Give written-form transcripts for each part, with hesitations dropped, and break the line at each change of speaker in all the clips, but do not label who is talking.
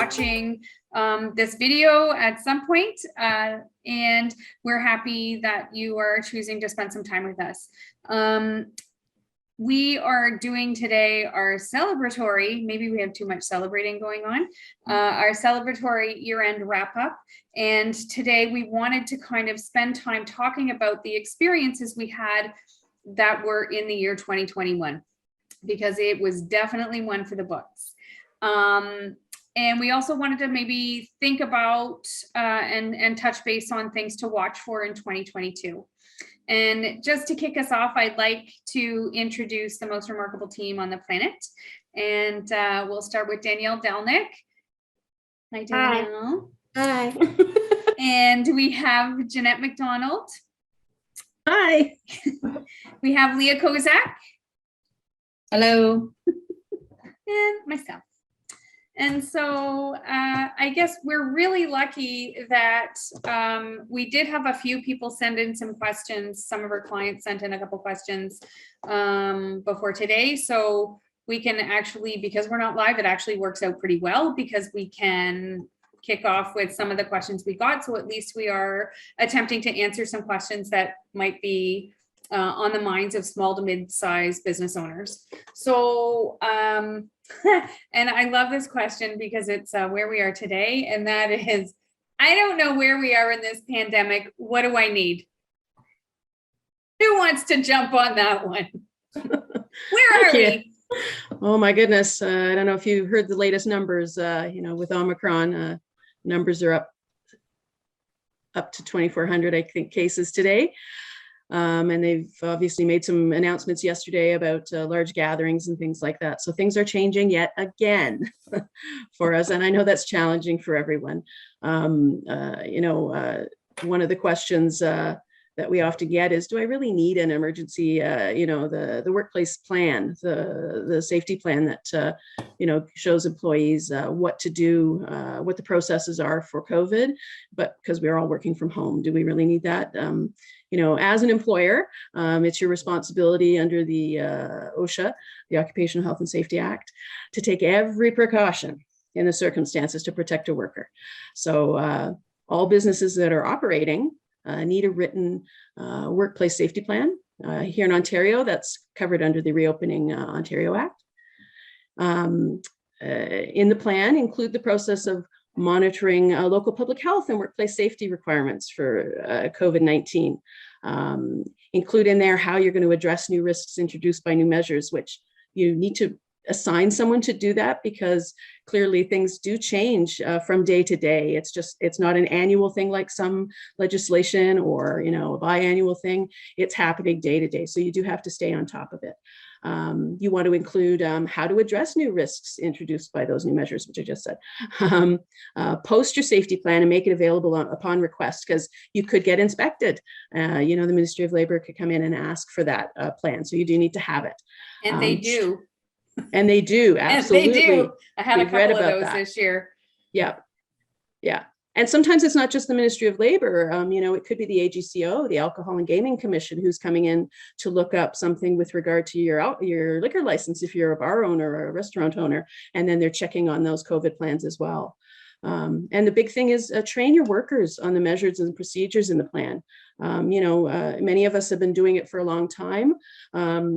watching this video at some point, and we're happy that you are choosing to spend some time with us. We are doing today our celebratory, maybe we have too much celebrating going on, our celebratory year-end wrap-up. And today we wanted to kind of spend time talking about the experiences we had that were in the year 2021, because it was definitely one for the books. And we also wanted to maybe think about and touch base on things to watch for in 2022. And just to kick us off, I'd like to introduce the most remarkable team on the planet. And we'll start with Danielle Delnick. Hi, Danielle.
Hi.
And we have Jeanette McDonald.
Hi.
We have Leah Kozak.
Hello.
And myself. And so I guess we're really lucky that we did have a few people send in some questions. Some of our clients sent in a couple questions before today. So we can actually, because we're not live, it actually works out pretty well because we can kick off with some of the questions we got. So at least we are attempting to answer some questions that might be on the minds of small to mid-sized business owners. So, and I love this question because it's where we are today. And that is, I don't know where we are in this pandemic. What do I need? Who wants to jump on that one? Where are we?
Oh my goodness. I don't know if you heard the latest numbers, with Omicron, numbers are up to 2,400, I think, cases today. And they've obviously made some announcements yesterday about large gatherings and things like that. So things are changing yet again for us. And I know that's challenging for everyone. One of the questions that we often get is, do I really need an emergency, the workplace plan, the safety plan that, shows employees what to do, what the processes are for COVID, but because we're all working from home, do we really need that? As an employer, it's your responsibility under the OSHA, the Occupational Health and Safety Act, to take every precaution in the circumstances to protect a worker. So all businesses that are operating need a written workplace safety plan. Here in Ontario, that's covered under the Reopening Ontario Act. In the plan, include the process of monitoring local public health and workplace safety requirements for COVID-19. Include in there how you're going to address new risks introduced by new measures, which you need to assign someone to do that because clearly things do change from day to day. It's not an annual thing like some legislation or, a biannual thing. It's happening day to day. So you do have to stay on top of it. You want to include how to address new risks introduced by those new measures, which I just said. Post your safety plan and make it available upon request because you could get inspected. The Ministry of Labor could come in and ask for that plan. So you do need to have it.
And they do.
And they do, absolutely.
And they do. I had a couple of those this year.
Yeah. And sometimes it's not just the Ministry of Labor. It could be the AGCO, the Alcohol and Gaming Commission, who's coming in to look up something with regard to your liquor license if you're a bar owner or a restaurant owner, and then they're checking on those COVID plans as well. And the big thing is train your workers on the measures and procedures in the plan. Many of us have been doing it for a long time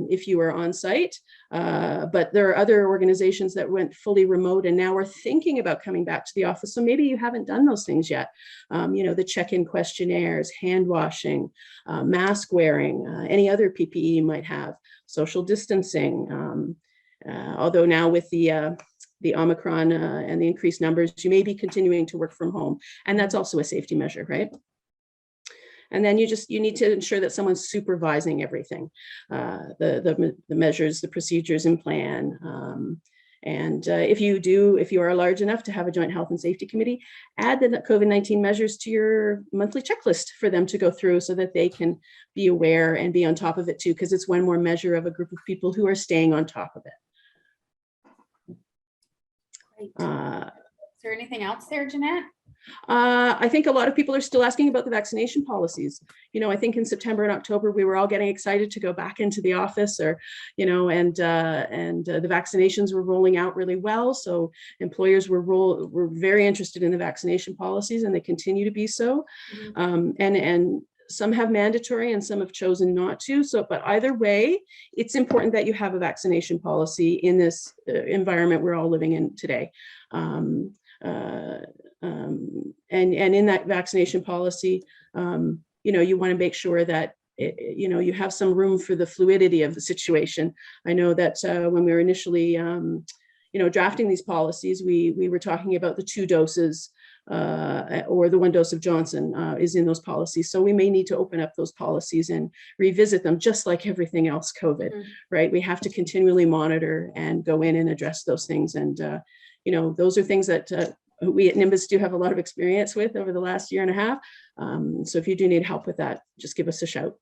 if you are on site, but there are other organizations that went fully remote and now are thinking about coming back to the office. So maybe you haven't done those things yet. The check-in questionnaires, hand washing, mask wearing, any other PPE you might have, social distancing. Although now with the Omicron and the increased numbers, you may be continuing to work from home. And that's also a safety measure, right? And then you need to ensure that someone's supervising everything, the measures, the procedures and plan. If you are large enough to have a joint health and safety committee, add the COVID-19 measures to your monthly checklist for them to go through so that they can be aware and be on top of it too, because it's one more measure of a group of people who are staying on top of it.
Is there anything else there, Jeanette?
I think a lot of people are still asking about the vaccination policies. I think in September and October, we were all getting excited to go back into the office, or, and the vaccinations were rolling out really well. So employers were very interested in the vaccination policies, and they continue to be so. And some have mandatory and some have chosen not to. So, but either way, it's important that you have a vaccination policy in this environment we're all living in today. And in that vaccination policy, you want to make sure that you have some room for the fluidity of the situation. I know that when we were initially, drafting these policies, we were talking about the 2 doses or the 1 dose of Johnson is in those policies. So we may need to open up those policies and revisit them, just like everything else COVID, right? We have to continually monitor and go in and address those things. And, those are things that we at Nimbus do have a lot of experience with over the last year and a half. So if you do need help with that, just give us a shout.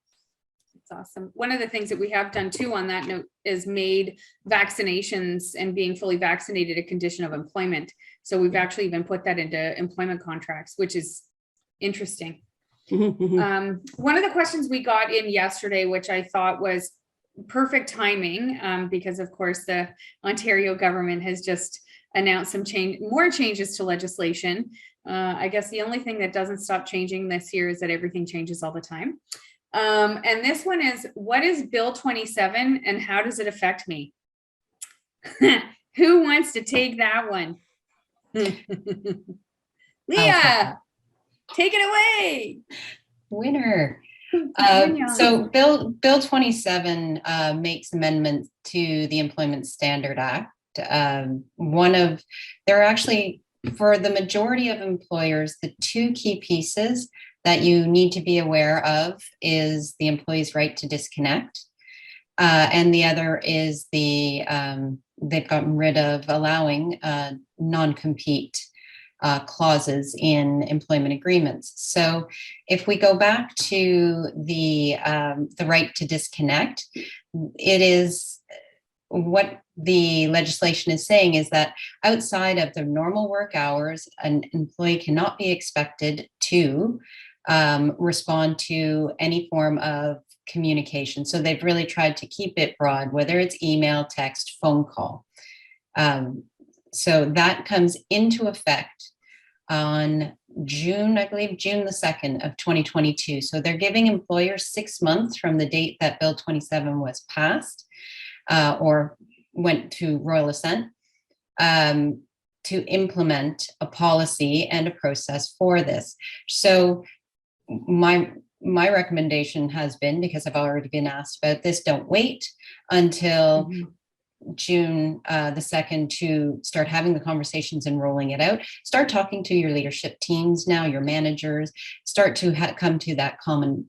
That's awesome. One of the things that we have done too on that note is made vaccinations and being fully vaccinated a condition of employment. So we've actually even put that into employment contracts, which is interesting. One of the questions we got in yesterday, which I thought was perfect timing, because of course the Ontario government has just announced some more changes to legislation. I guess the only thing that doesn't stop changing this year is that everything changes all the time. And this one is, what is Bill 27 and how does it affect me? Who wants to take that one? Leah, take it away.
Winner. So Bill 27 makes amendments to the Employment Standard Act. There are actually, for the majority of employers, the 2 key pieces that you need to be aware of is the employee's right to disconnect. And the other is they've gotten rid of allowing non-compete clauses in employment agreements. So if we go back to the right to disconnect, it is what the legislation is saying is that outside of the normal work hours, an employee cannot be expected to respond to any form of communication. So they've really tried to keep it broad, whether it's email, text, phone call. So that comes into effect on June the 2nd of 2022. So they're giving employers 6 months from the date that Bill 27 was passed or went to royal assent to implement a policy and a process for this. So my recommendation has been, because I've already been asked about this, don't wait until June the 2nd to start having the conversations and rolling it out. Start talking to your leadership teams now, your managers, start to come to that common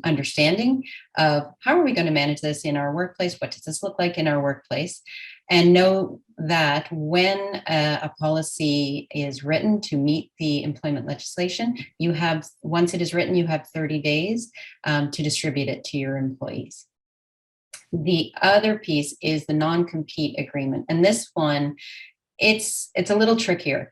understanding of how are we going to manage this in our workplace? What does this look like in our workplace? And know that when a policy is written to meet the employment legislation, once it is written, you have 30 days to distribute it to your employees. The other piece is the non-compete agreement. And this one, it's a little trickier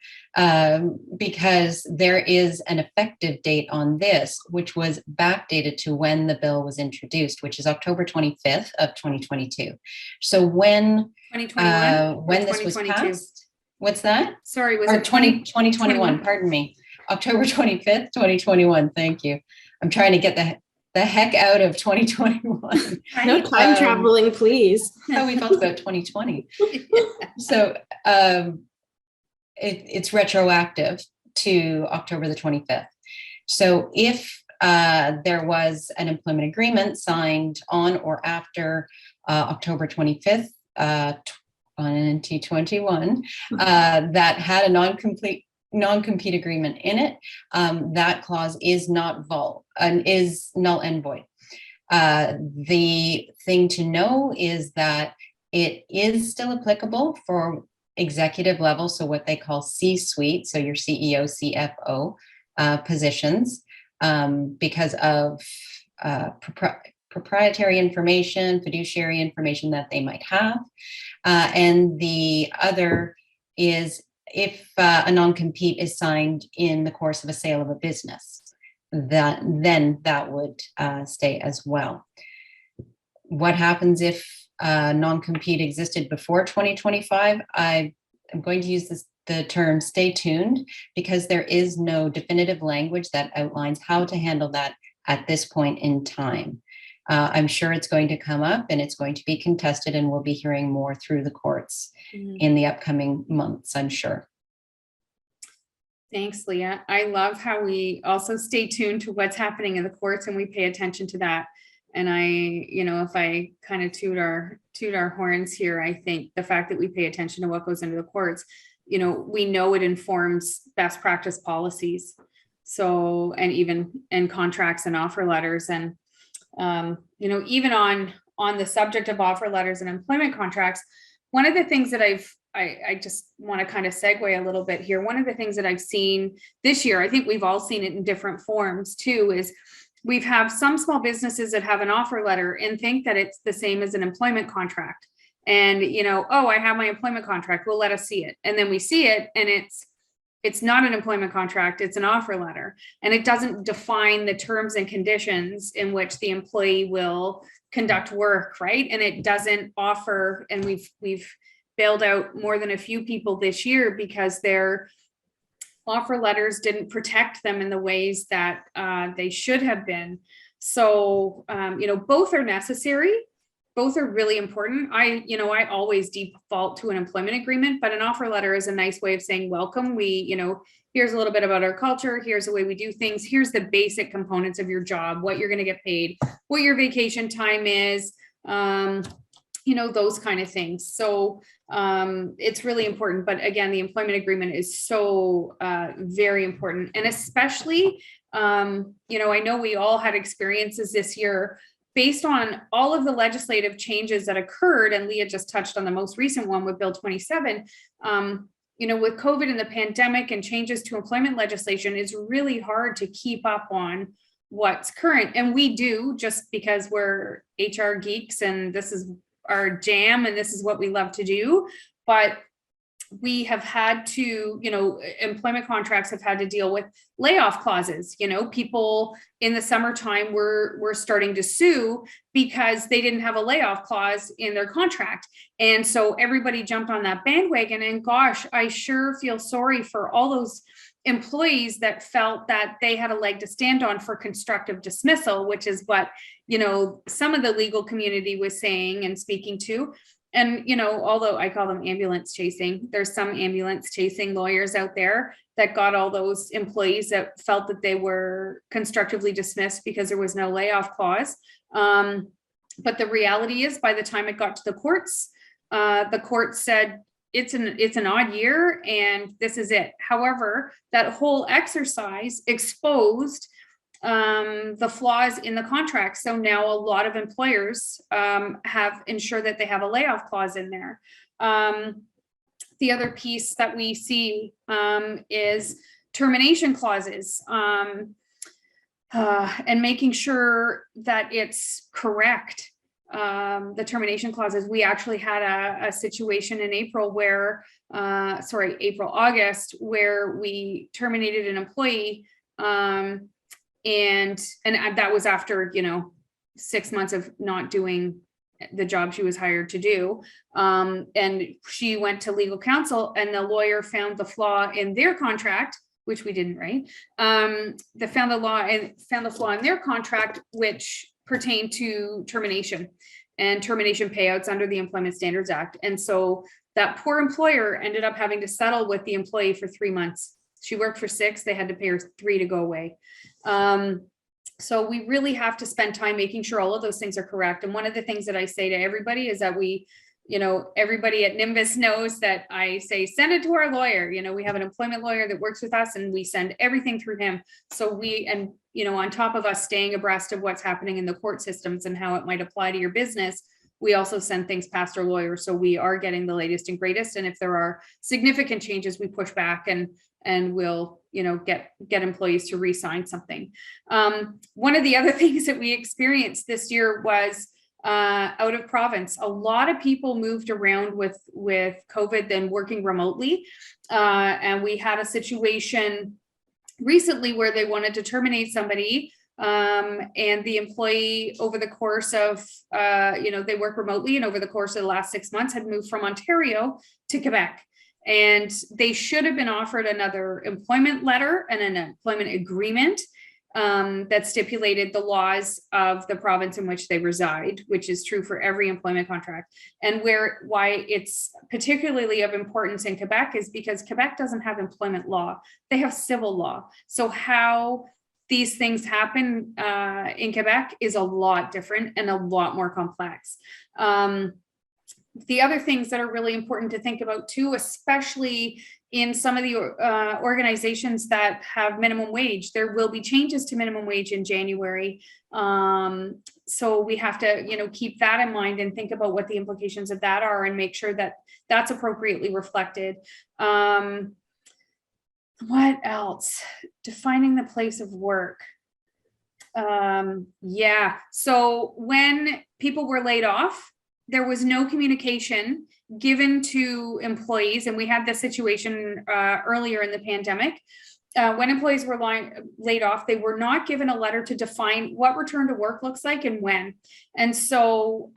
because there is an effective date on this, which was backdated to when the bill was introduced, which is October 25th of 2022. So when this was passed, what's that?
Sorry, was
or
it
2021, pardon me. October 25th, 2021. Thank you. I'm trying to get the heck out of 2021.
No time traveling, please.
How we felt about 2020. So it's retroactive to October the 25th. So if there was an employment agreement signed on or after October 25th, 2021, that had a non-compete agreement in it, that clause is null and void. The thing to know is that it is still applicable for executive level, so what they call C-suite, so your CEO, CFO positions, because of proprietary information, fiduciary information that they might have. And the other is if a non-compete is signed in the course of a sale of a business, that would stay as well. What happens if non-compete existed before 2025? I'm going to use the term stay tuned, because there is no definitive language that outlines how to handle that at this point in time. I'm sure it's going to come up and it's going to be contested, and we'll be hearing more through the courts in the upcoming months, I'm sure.
Thanks, Leah. I love how we also stay tuned to what's happening in the courts and we pay attention to that. And if I kind of toot our horns here, I think the fact that we pay attention to what goes into the courts, we know it informs best practice policies. So, and contracts and offer letters. And, even on the subject of offer letters and employment contracts, one of the things that I just want to kind of segue a little bit here. One of the things that I've seen this year, I think we've all seen it in different forms too, is we've have some small businesses that have an offer letter and think that it's the same as an employment contract. And, oh, I have my employment contract. Well, let us see it. And then we see it and it's not an employment contract, it's an offer letter. And it doesn't define the terms and conditions in which the employee will conduct work, right? And it doesn't offer, and we've bailed out more than a few people this year because their offer letters didn't protect them in the ways that they should have been. So, both are necessary. Both are really important. I always default to an employment agreement, but an offer letter is a nice way of saying, welcome. Here's a little bit about our culture. Here's the way we do things. Here's the basic components of your job, what you're going to get paid, what your vacation time is, those kind of things. So it's really important. But again, the employment agreement is so very important. And especially, I know we all had experiences this year based on all of the legislative changes that occurred, and Leah just touched on the most recent one with Bill 27, with COVID and the pandemic and changes to employment legislation, it's really hard to keep up on what's current. And we do, just because we're HR geeks and this is our jam and this is what we love to do. But we have had to, employment contracts have had to deal with layoff clauses. People in the summertime were starting to sue because they didn't have a layoff clause in their contract. And so everybody jumped on that bandwagon. And gosh, I sure feel sorry for all those employees that felt that they had a leg to stand on for constructive dismissal, which is what, some of the legal community was saying and speaking to. And, although I call them ambulance chasing, there's some ambulance chasing lawyers out there that got all those employees that felt that they were constructively dismissed because there was no layoff clause. But the reality is, by the time it got to the courts said, it's an odd year and this is it. However, that whole exercise exposed the flaws in the contract. So now a lot of employers have ensured that they have a layoff clause in there. The other piece that we see is termination clauses and making sure that it's correct. The termination clauses. We actually had a situation in August, where we terminated an employee. And that was after, 6 months of not doing the job she was hired to do. And she went to legal counsel and the lawyer found the flaw in their contract, which we didn't, right? They found the flaw in their contract, which pertained to termination and termination payouts under the Employment Standards Act. And so that poor employer ended up having to settle with the employee for 3 months. She worked for 6, they had to pay her 3 to go away. So we really have to spend time making sure all of those things are correct. And one of the things that I say to everybody is that everybody at Nimbus knows that I say, send it to our lawyer. We have an employment lawyer that works with us and we send everything through him. So on top of us staying abreast of what's happening in the court systems and how it might apply to your business, we also send things past our lawyer. So we are getting the latest and greatest. And if there are significant changes, we push back and we'll, get employees to re-sign something. One of the other things that we experienced this year was out of province. A lot of people moved around with COVID and working remotely. And we had a situation recently where they wanted to terminate somebody, and the employee over the course of, they work remotely, and over the course of the last 6 months had moved from Ontario to Quebec. And they should have been offered another employment letter and an employment agreement that stipulated the laws of the province in which they reside, which is true for every employment contract. And why it's particularly of importance in Quebec is because Quebec doesn't have employment law, they have civil law. So how these things happen in Quebec is a lot different and a lot more complex. The other things that are really important to think about too, especially in some of the organizations that have minimum wage, there will be changes to minimum wage in January. So we have to, keep that in mind and think about what the implications of that are and make sure that that's appropriately reflected. What else? Defining the place of work. Yeah. So when people were laid off, there was no communication given to employees. And we had this situation earlier in the pandemic. When employees were laid off, they were not given a letter to define what return to work looks like and when. And so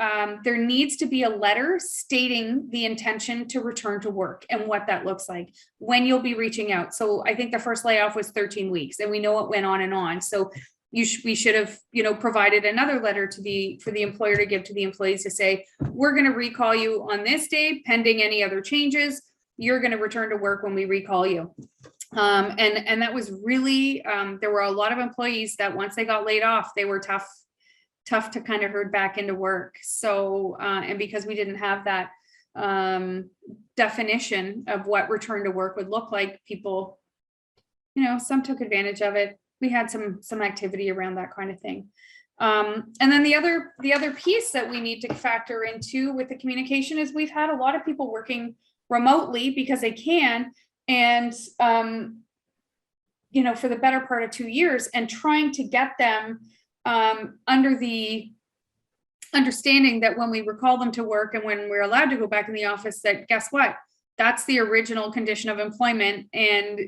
there needs to be a letter stating the intention to return to work and what that looks like, when you'll be reaching out. So I think the first layoff was 13 weeks and we know it went on and on. So we should have, provided another letter for the employer to give to the employees to say, we're going to recall you on this day, pending any other changes. You're going to return to work when we recall you. And that was really, there were a lot of employees that once they got laid off, they were tough to kind of herd back into work. So, and because we didn't have that definition of what return to work would look like, people, some took advantage of it. We had some activity around that kind of thing. And then the other piece that we need to factor into with the communication is we've had a lot of people working remotely because they can, and for the better part of 2 years, and trying to get them under the understanding that when we recall them to work and when we're allowed to go back in the office, that guess what? That's the original condition of employment. And,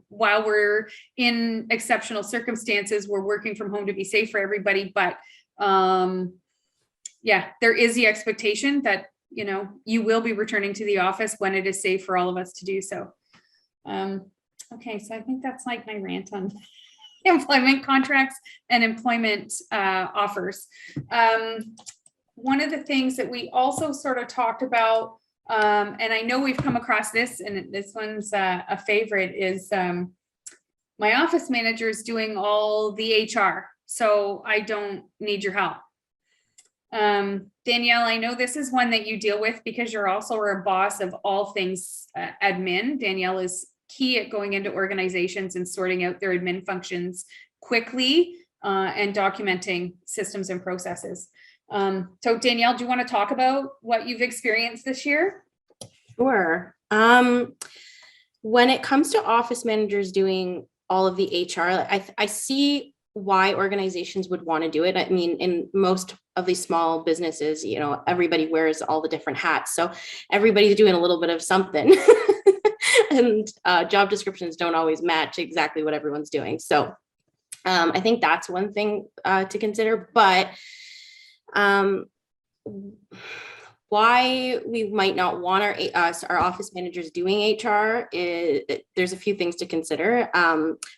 while we're in exceptional circumstances, we're working from home to be safe for everybody. But there is the expectation that, you will be returning to the office when it is safe for all of us to do so. Okay, so I think that's like my rant on employment contracts and employment offers. One of the things that we also sort of talked about, and I know we've come across this, and this one's a favorite, is my office manager is doing all the HR, so I don't need your help. Danielle, I know this is one that you deal with because you're also a boss of all things admin. Danielle is key at going into organizations and sorting out their admin functions quickly and documenting systems and processes. So Danielle, do you want to talk about what you've experienced this year?
Sure. When it comes to office managers doing all of the HR, I see why organizations would want to do it. I mean, in most of these small businesses, everybody wears all the different hats. So everybody's doing a little bit of something. And job descriptions don't always match exactly what everyone's doing. So I think that's one thing to consider. But why we might not want our office managers doing HR is there's a few things to consider.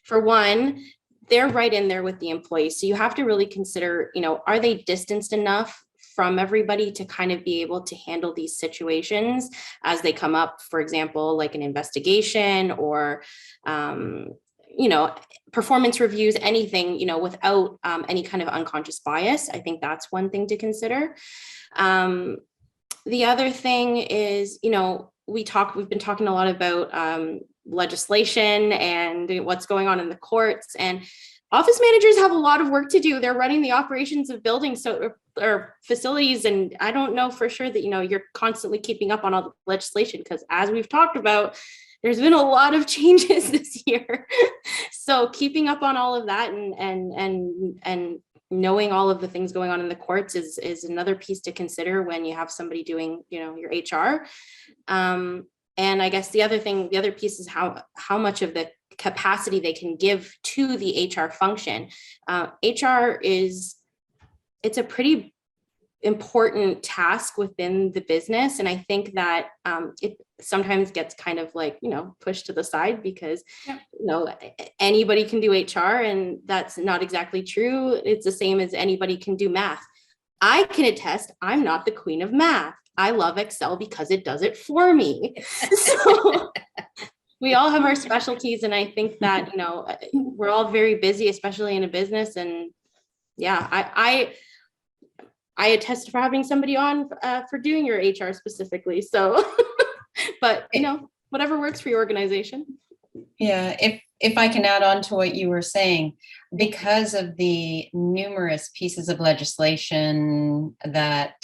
For one, they're right in there with the employees. So you have to really consider, are they distanced enough from everybody to kind of be able to handle these situations as they come up, for example, like an investigation or, performance reviews, anything, without any kind of unconscious bias. I think that's one thing to consider. The other thing is, we've been talking a lot about legislation and what's going on in the courts, and office managers have a lot of work to do. They're running the operations of buildings or facilities. And I don't know for sure that, you're constantly keeping up on all the legislation, because as we've talked about, there's been a lot of changes this year. So keeping up on all of that and knowing all of the things going on in the courts is another piece to consider when you have somebody doing, your HR. And I guess the other piece is how much of the capacity they can give to the HR function. HR it's a pretty important task within the business. And I think that it sometimes gets kind of like, pushed to the side because, anybody can do HR, and that's not exactly true. It's the same as anybody can do math. I can attest, I'm not the queen of math. I love Excel because it does it for me. So we all have our specialties. And I think that, we're all very busy, especially in a business. And yeah, I attest for having somebody on for doing your HR specifically. So, but whatever works for your organization.
Yeah, if I can add on to what you were saying, because of the numerous pieces of legislation that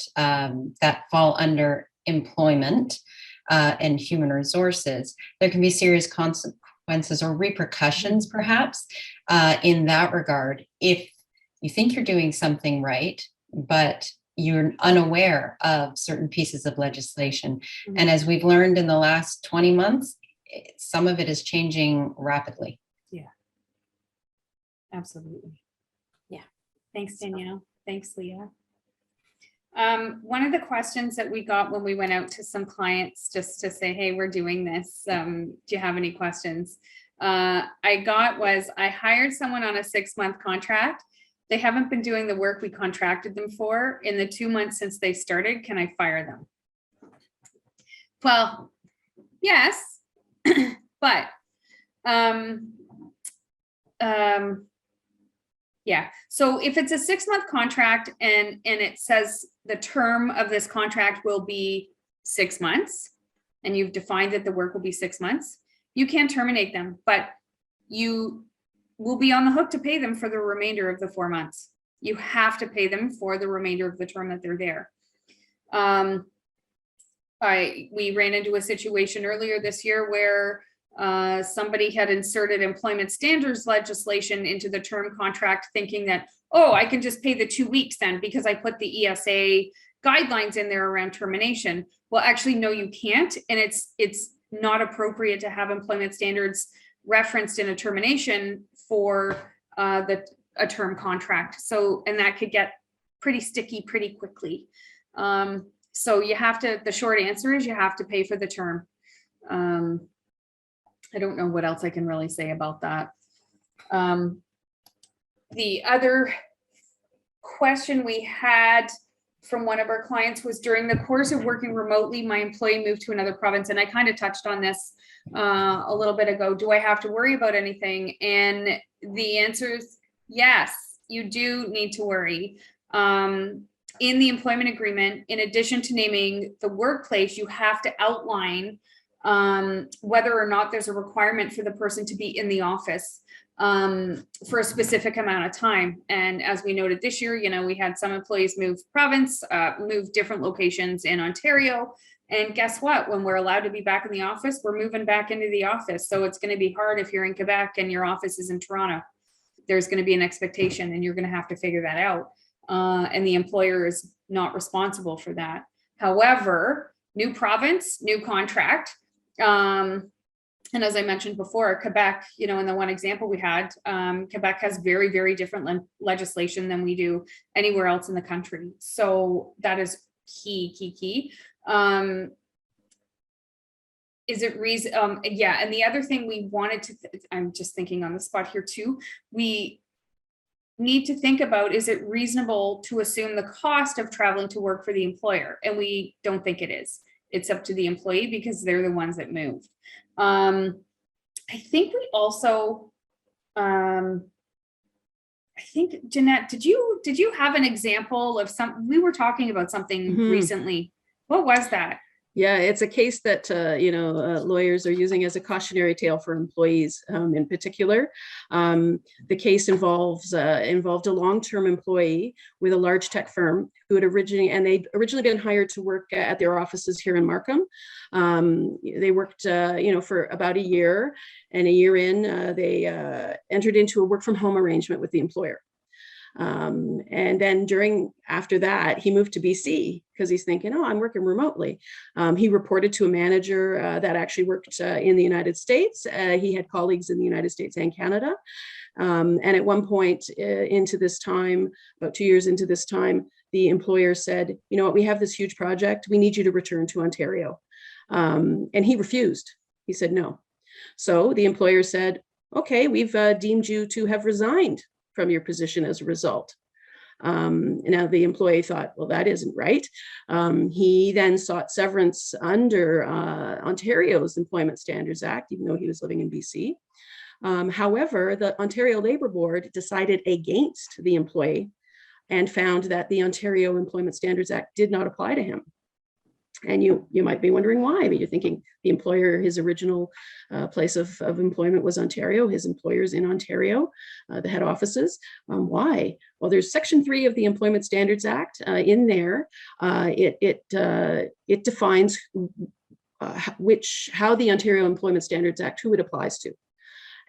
fall under employment and human resources, there can be serious consequences or repercussions, perhaps, in that regard. If you think you're doing something right, but you're unaware of certain pieces of legislation. Mm-hmm. And as we've learned in the last 20 months, some of it is changing rapidly.
Yeah, absolutely.
Yeah.
Thanks, Danielle. Thanks, Leah. One of the questions that we got when we went out to some clients just to say, hey, we're doing this. Do you have any questions? I hired someone on a 6-month contract. They haven't been doing the work we contracted them for in the 2 months since they started. Can I fire them? Well, yes, but yeah. So if it's a 6-month contract and it says the term of this contract will be 6 months, and you've defined that the work will be 6 months, you can terminate them, but you will be on the hook to pay them for the remainder of the 4 months. You have to pay them for the remainder of the term that they're there. We ran into a situation earlier this year where somebody had inserted employment standards legislation into the term contract, thinking that, oh, I can just pay the 2 weeks then because I put the ESA guidelines in there around termination. Well, actually, no, you can't. And it's not appropriate to have employment standards referenced in a termination for a term contract. So, and that could get pretty sticky pretty quickly. So you have to, the short answer is you have to pay for the term. I don't know what else I can really say about that. The other question we had from one of our clients was, during the course of working remotely, my employee moved to another province. And I kind of touched on this a little bit ago. Do I have to worry about anything? And the answer is yes, you do need to worry. In the employment agreement, in addition to naming the workplace, you have to outline whether or not there's a requirement for the person to be in the office for a specific amount of time. And as we noted this year, we had some employees move province, move different locations in Ontario. And guess what? When we're allowed to be back in the office, we're moving back into the office. So it's going to be hard if you're in Quebec and your office is in Toronto. There's going to be an expectation and you're going to have to figure that out. And the employer is not responsible for that. However, new province, new contract. And as I mentioned before, Quebec, in the one example we had, Quebec has very, very different legislation than we do anywhere else in the country. So that is key. Is it reason? Yeah. And the other thing we wanted to, I'm just thinking on the spot here too, we need to think about, is it reasonable to assume the cost of traveling to work for the employer? And we don't think it is. It's up to the employee because they're the ones that moved. I think we also, I think, Jeanette, did you have an example of we were talking about something recently. What was that?
Yeah, it's a case that, lawyers are using as a cautionary tale for employees in particular. The case involved a long-term employee with a large tech firm who had they'd originally been hired to work at their offices here in Markham. They worked, for about a year, and a year in, they entered into a work from home arrangement with the employer. And then after that, he moved to BC because he's thinking, oh, I'm working remotely. He reported to a manager that actually worked in the United States. He had colleagues in the United States and Canada. And at one point into this time, about 2 years into this time, the employer said, you know what, we have this huge project. We need you to return to Ontario. And he refused. He said no. So the employer said, okay, we've deemed you to have resigned from your position as a result. Now the employee thought, well, that isn't right. He then sought severance under Ontario's Employment Standards Act, even though he was living in BC. However, the Ontario Labour Board decided against the employee and found that the Ontario Employment Standards Act did not apply to him. And you might be wondering why, but you're thinking the employer, his original place of employment was Ontario, his employer's in Ontario, the head offices. Why? Well, there's Section 3 of the Employment Standards Act in there. It defines how the Ontario Employment Standards Act, who it applies to.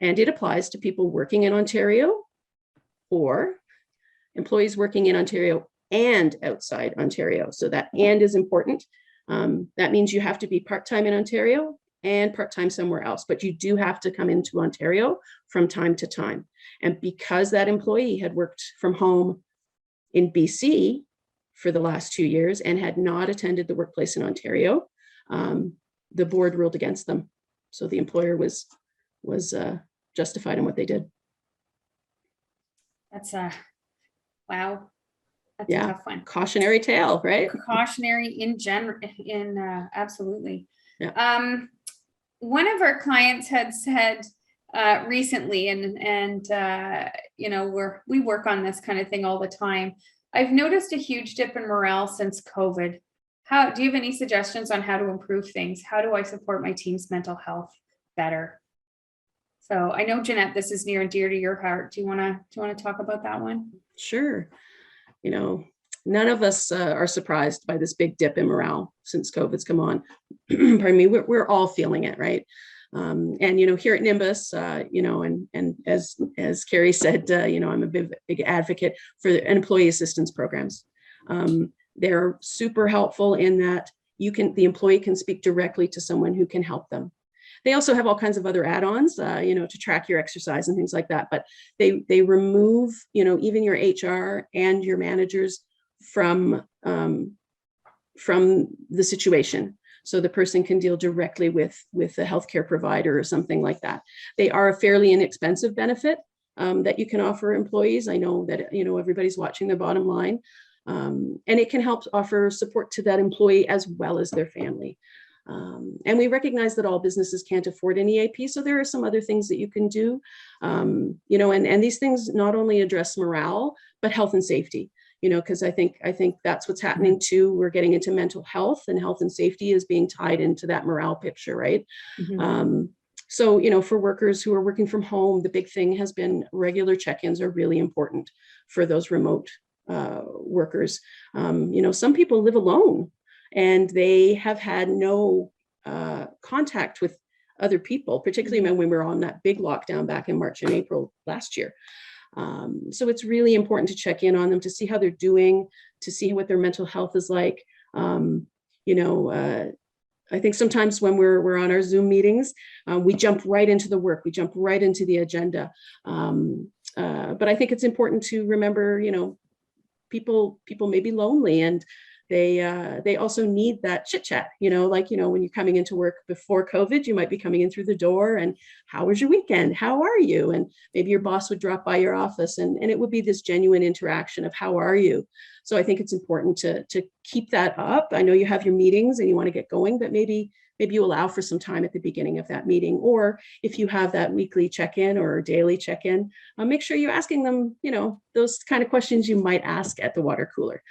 And it applies to people working in Ontario or employees working in Ontario and outside Ontario. So that and is important. That means you have to be part-time in Ontario and part-time somewhere else, but you do have to come into Ontario from time to time. And because that employee had worked from home in BC for the last 2 years and had not attended the workplace in Ontario, the board ruled against them. So the employer was justified in what they did.
That's wow. That's
Yeah.
a tough one.
Cautionary tale, right?
Cautionary in general, absolutely.
Yeah.
One of our clients had said recently, and you know, we work on this kind of thing all the time. I've noticed a huge dip in morale since COVID. How do you have any suggestions on how to improve things? How do I support my team's mental health better? So I know, Jeanette, this is near and dear to your heart. Do you want to talk about that one?
Sure. You know, none of us are surprised by this big dip in morale since COVID's come on. Pardon me, we're all feeling it, right? And, you know, here at Nimbus, you know, and as Carrie said, you know, I'm a big advocate for employee assistance programs. They're super helpful in that the employee can speak directly to someone who can help them. They also have all kinds of other add-ons, you know, to track your exercise and things like that. But they remove, you know, even your HR and your managers from the situation, so the person can deal directly with a healthcare provider or something like that. They are a fairly inexpensive benefit that you can offer employees. I know that, you know, everybody's watching their bottom line, and it can help offer support to that employee as well as their family. And we recognize that all businesses can't afford an EAP, so there are some other things that you can do, you know, and these things not only address morale, but health and safety, you know, because I think that's what's happening too. We're getting into mental health, and health and safety is being tied into that morale picture, right? Mm-hmm. So, you know, for workers who are working from home, the big thing has been regular check-ins are really important for those remote workers. You know, some people live alone, and they have had no contact with other people, particularly when we were on that big lockdown back in March and April last year. So it's really important to check in on them, to see how they're doing, to see what their mental health is like. You know, I think sometimes when we're on our Zoom meetings, we jump right into the work, we jump right into the agenda. But I think it's important to remember, you know, people may be lonely, and they also need that chit chat, you know, like, you know, when you're coming into work before COVID, you might be coming in through the door and how was your weekend? How are you? And maybe your boss would drop by your office, and it would be this genuine interaction of how are you? So I think it's important to keep that up. I know you have your meetings and you want to get going, but maybe you allow for some time at the beginning of that meeting, or if you have that weekly check-in or daily check-in, make sure you're asking them, you know, those kind of questions you might ask at the water cooler,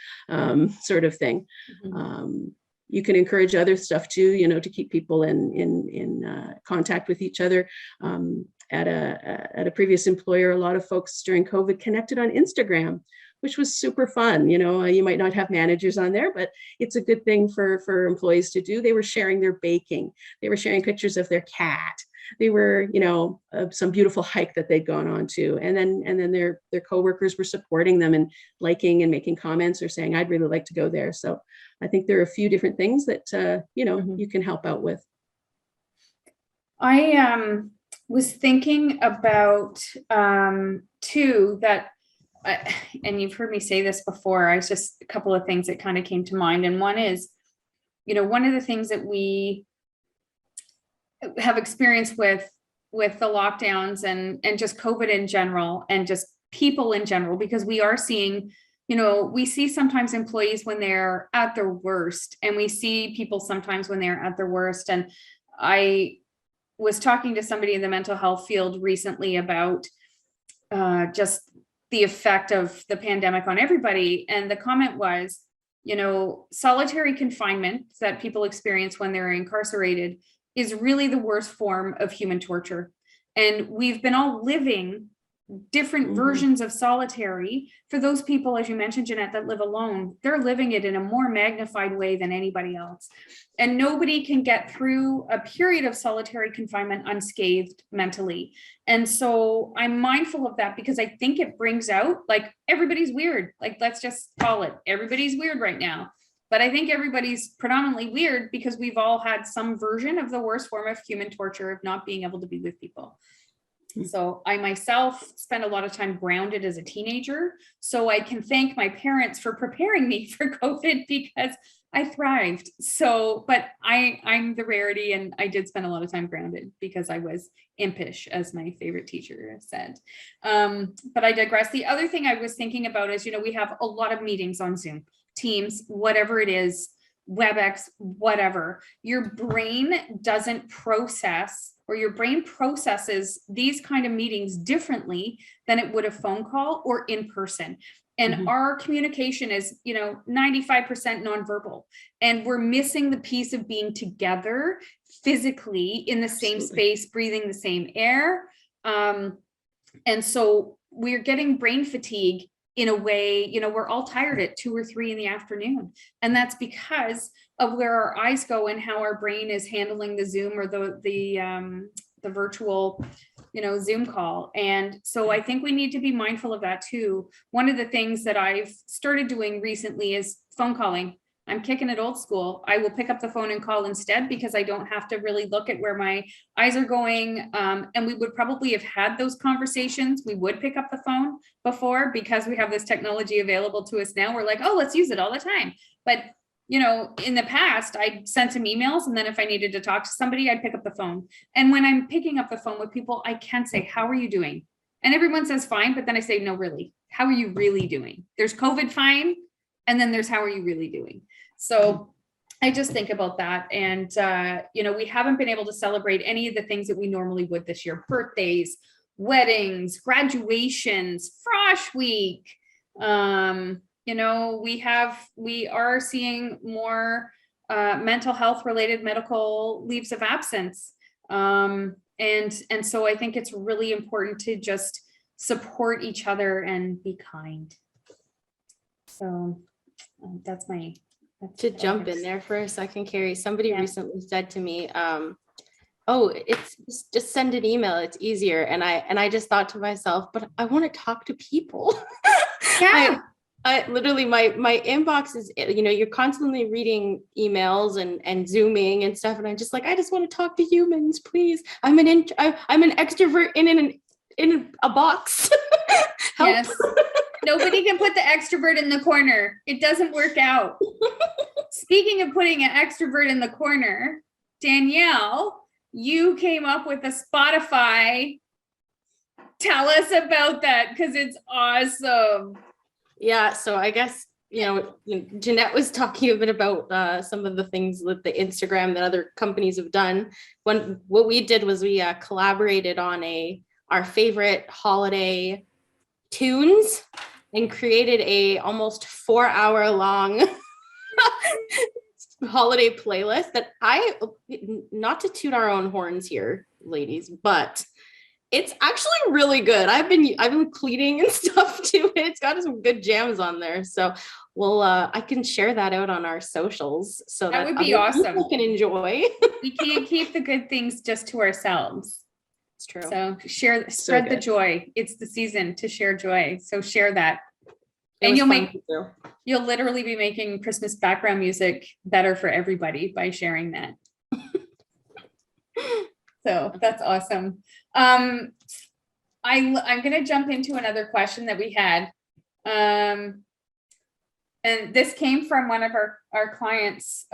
sort of thing. Mm-hmm. You can encourage other stuff too, you know, to keep people in contact with each other. At a previous employer, a lot of folks during COVID connected on Instagram, which was super fun. You know, you might not have managers on there, but it's a good thing for employees to do. They were sharing their baking. They were sharing pictures of their cat. they were, some beautiful hike that they'd gone on to. And then their coworkers were supporting them and liking and making comments or saying, I'd really like to go there. So I think there are a few different things that, you can help out with.
I was thinking about too that, and you've heard me say this before, I just a couple of things that kind of came to mind. And one is, one of the things that we have experienced with the lockdowns and just COVID in general, and just people in general, because we are seeing, we see sometimes employees when they're at their worst, and we see people sometimes when they're at their worst. And I was talking to somebody in the mental health field recently about just the effect of the pandemic on everybody. And the comment was, solitary confinement that people experience when they're incarcerated is really the worst form of human torture. And we've been all living different versions of solitary. For those people, as you mentioned, Jeanette, that live alone, they're living it in a more magnified way than anybody else. And nobody can get through a period of solitary confinement unscathed mentally. And so I'm mindful of that, because I think it brings out, like, everybody's weird. Like, let's just call it, everybody's weird right now. But I think everybody's predominantly weird because we've all had some version of the worst form of human torture of not being able to be with people. So I myself spent a lot of time grounded as a teenager. So I can thank my parents for preparing me for COVID, because I thrived. So, but I'm the rarity, and I did spend a lot of time grounded because I was impish, as my favorite teacher said. But I digress. The other thing I was thinking about is, we have a lot of meetings on Zoom, Teams, whatever it is, WebEx, whatever. Your brain doesn't process, or your brain processes these kind of meetings differently than it would a phone call or in person. And our communication is, 95% nonverbal. And we're missing the piece of being together physically in the same space, breathing the same air. And so we're getting brain fatigue in a way, we're all tired at 2 or 3 in the afternoon. And that's because of where our eyes go and how our brain is handling the Zoom or the virtual, Zoom call. And so I think we need to be mindful of that too. One of the things that I've started doing recently is phone calling. I'm kicking it old school. I will pick up the phone and call instead, because I don't have to really look at where my eyes are going. And we would probably have had those conversations. We would pick up the phone before, because we have this technology available to us now. We're like, oh, let's use it all the time. But, in the past, I'd sent some emails, and then if I needed to talk to somebody, I'd pick up the phone. And when I'm picking up the phone with people, I can say, how are you doing? And everyone says fine, but then I say, no, really, how are you really doing? There's COVID fine. And then there's how are you really doing? So I just think about that. And, we haven't been able to celebrate any of the things that we normally would this year: birthdays, weddings, graduations, Frosh Week. We are seeing more mental health related medical leaves of absence. And so I think it's really important to just support each other and be kind. So that's
to jump in there for a second, Carrie. Somebody recently said to me, oh, it's just send an email, it's easier. And I just thought to myself, but I want to talk to people.
Yeah.
I literally, my inbox is, you're constantly reading emails and Zooming and stuff. And I'm just like, I just want to talk to humans, please. I'm an extrovert in a box. Help.
Yes. Nobody can put the extrovert in the corner. It doesn't work out. Speaking of putting an extrovert in the corner, Danielle, you came up with a Spotify. Tell us about that, because it's awesome.
Yeah, so I guess, Jeanette was talking a bit about some of the things with the Instagram that other companies have done. What we did was we collaborated on our favorite holiday tunes and created a almost 4-hour long holiday playlist that not to toot our own horns here, ladies, but it's actually really good. I've been cleaning and stuff to it. It's got some good jams on there. So I can share that out on our socials so
that would be awesome.
People can enjoy.
We can't keep the good things just to ourselves.
It's true.
So spread the joy. It's the season to share joy. So share that. And you'll literally be making Christmas background music better for everybody by sharing that. So that's awesome. I'm going to jump into another question that we had. And this came from one of our clients.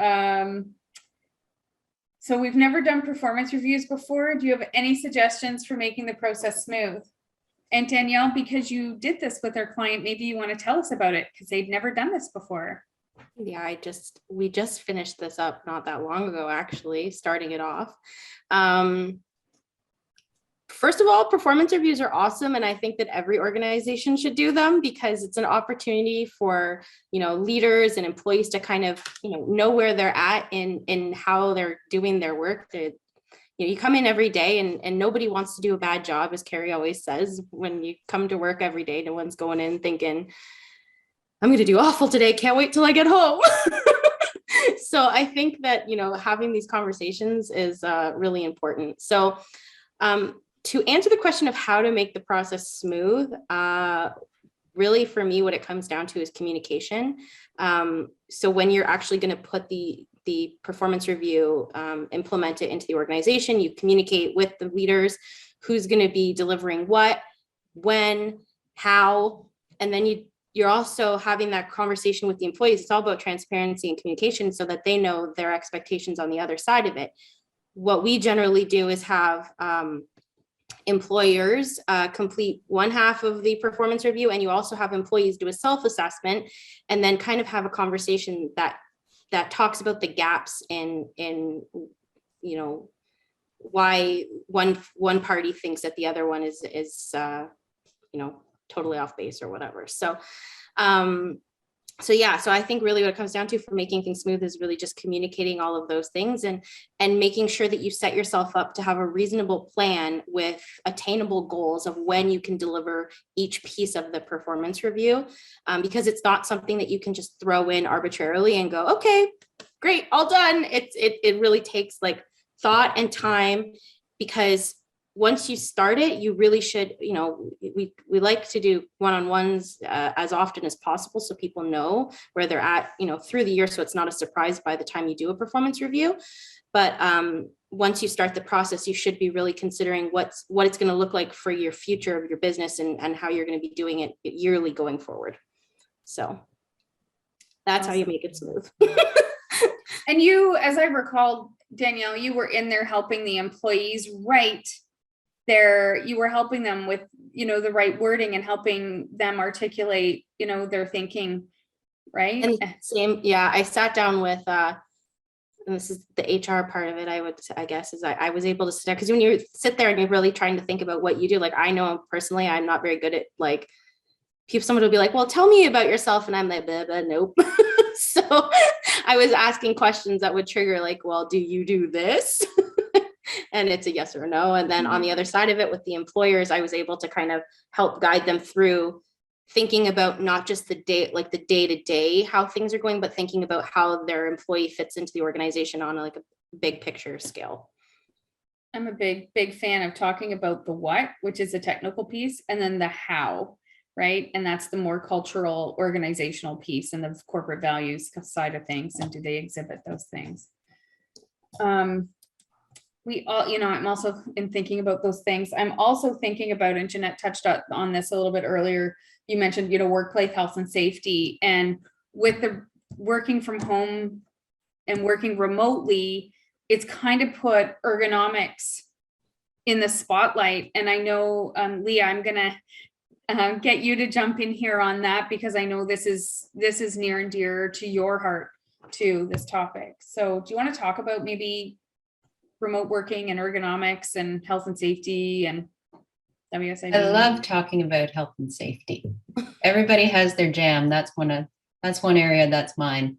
So we've never done performance reviews before. Do you have any suggestions for making the process smooth? And Danielle, because you did this with our client, maybe you want to tell us about it because they'd never done this before.
Yeah, we just finished this up not that long ago, actually, starting it off. First of all, performance reviews are awesome. And I think that every organization should do them because it's an opportunity for, leaders and employees to kind of, know where they're at in how they're doing their work. You come in every day and nobody wants to do a bad job, as Carrie always says. When you come to work every day, no one's going in thinking, I'm going to do awful today. Can't wait till I get home. So I think that, having these conversations is really important. So to answer the question of how to make the process smooth, really for me, what it comes down to is communication. So when you're actually going to put the performance review, implement it into the organization, you communicate with the leaders who's going to be delivering what, when, how, and then you're also having that conversation with the employees. It's all about transparency and communication so that they know their expectations on the other side of it. What we generally do is have employers complete one half of the performance review, and you also have employees do a self-assessment and then kind of have a conversation that talks about the gaps in why one party thinks that the other one is totally off base or whatever. So I think really what it comes down to for making things smooth is really just communicating all of those things and making sure that you set yourself up to have a reasonable plan with attainable goals of when you can deliver each piece of the performance review, because it's not something that you can just throw in arbitrarily and go, okay, great, all done. It really takes like thought and time, because once you start it, you really should, we like to do one-on-ones as often as possible so people know where they're at, through the year. So it's not a surprise by the time you do a performance review. But once you start the process, you should be really considering what it's going to look like for your future of your business and how you're going to be doing it yearly going forward. So that's how you make it smooth.
And you, as I recall, Danielle, you were in there helping the employees write you were helping them with, the right wording and helping them articulate, their thinking, right?
And same, yeah, I sat down with, and this is the HR part of it, I guess, is I was able to sit down, because when you sit there and you're really trying to think about what you do, like I know personally, I'm not very good at like, someone will be like, well, tell me about yourself. And I'm like, blah, blah, nope. So I was asking questions that would trigger like, well, do you do this? And it's a yes or no. And then on the other side of it with the employers, I was able to kind of help guide them through thinking about not just the day-to-day, how things are going, but thinking about how their employee fits into the organization on like a big picture scale.
I'm a big fan of talking about the what, which is a technical piece, and then the how, right? And that's the more cultural organizational piece and the corporate values side of things. And do they exhibit those things? We all, I'm also in thinking about those things. I'm also thinking about, and Jeanette touched on this a little bit earlier. You mentioned, workplace health and safety, and with the working from home and working remotely, it's kind of put ergonomics in the spotlight. And I know, Leah, I'm going to get you to jump in here on that, because I know this is near and dear to your heart too, this topic. So do you want to talk about maybe remote working and ergonomics and health and safety and WSIB?
I love talking about health and safety. Everybody has their jam. That's one area that's mine,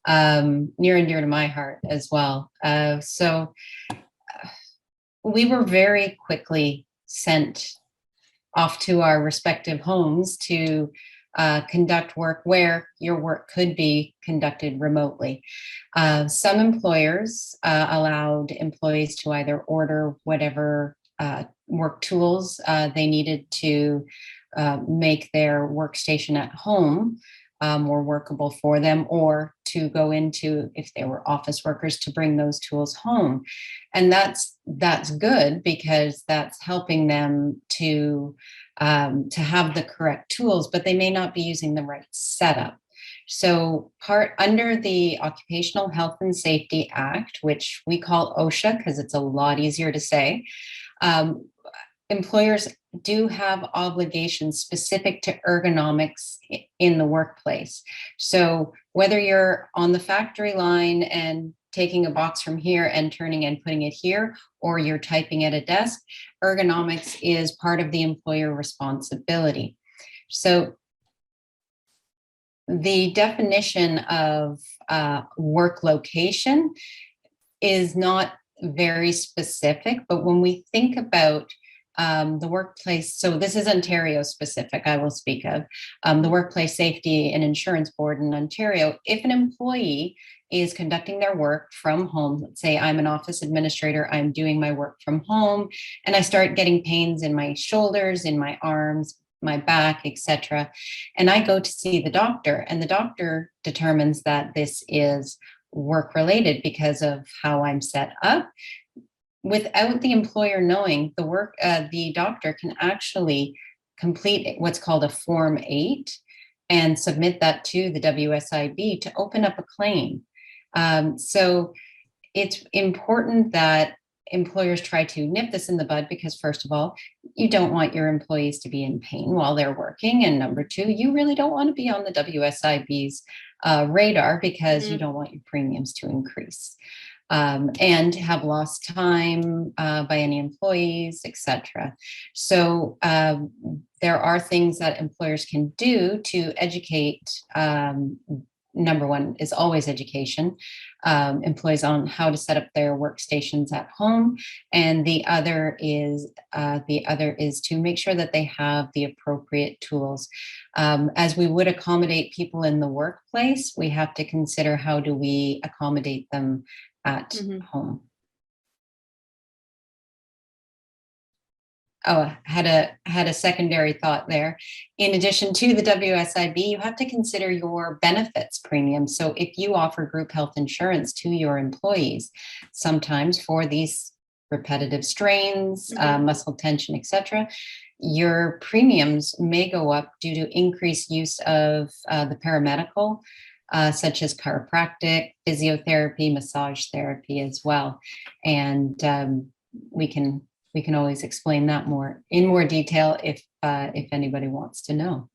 near and dear to my heart as well. So we were very quickly sent off to our respective homes to conduct work where your work could be conducted remotely. Some employers allowed employees to either order whatever work tools. They needed to make their workstation at home more workable for them, or to go into, if they were office workers, to bring those tools home. And that's good, because that's helping them to have the correct tools, but they may not be using the right setup. So under the Occupational Health and Safety Act, which we call OSHA because it's a lot easier to say, employers do have obligations specific to ergonomics in the workplace. So whether you're on the factory line and taking a box from here and turning and putting it here, or you're typing at a desk, ergonomics is part of the employer responsibility. So the definition of work location is not very specific, but when we think about the workplace, so this is Ontario specific, I will speak of, the Workplace Safety and Insurance Board in Ontario. If an employee is conducting their work from home, let's say I'm an office administrator, I'm doing my work from home, and I start getting pains in my shoulders, in my arms, my back, etc., and I go to see the doctor, and the doctor determines that this is work related because of how I'm set up. Without the employer knowing, the doctor can actually complete what's called a Form 8 and submit that to the WSIB to open up a claim. So it's important that employers try to nip this in the bud, because first of all, you don't want your employees to be in pain while they're working. And number two, you really don't want to be on the WSIB's radar, because you don't want your premiums to increase. And have lost time by any employees, etc. So there are things that employers can do to educate. Number one is always education, employees on how to set up their workstations at home, and the other is to make sure that they have the appropriate tools. As we would accommodate people in the workplace, we have to consider how do we accommodate them at home. Oh, had a secondary thought there. In addition to the WSIB, you have to consider your benefits premium. So if you offer group health insurance to your employees, sometimes for these repetitive strains, muscle tension, etc., your premiums may go up due to increased use of the paramedical, such as chiropractic, physiotherapy, massage therapy as well. And we can always explain that in more detail if anybody wants to know.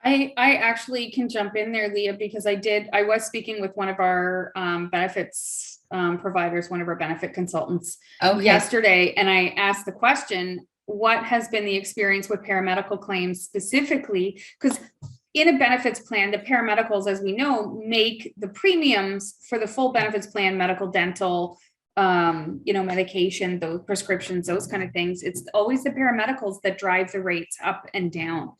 I actually can jump in there, Leah, because I was speaking with one of our benefits providers, one of our benefit consultants yesterday, and I asked the question, what has been the experience with paramedical claims specifically? Because in a benefits plan, the paramedicals, as we know, make the premiums for the full benefits plan, medical, dental, medication, those prescriptions, those kind of things. It's always the paramedicals that drive the rates up and down.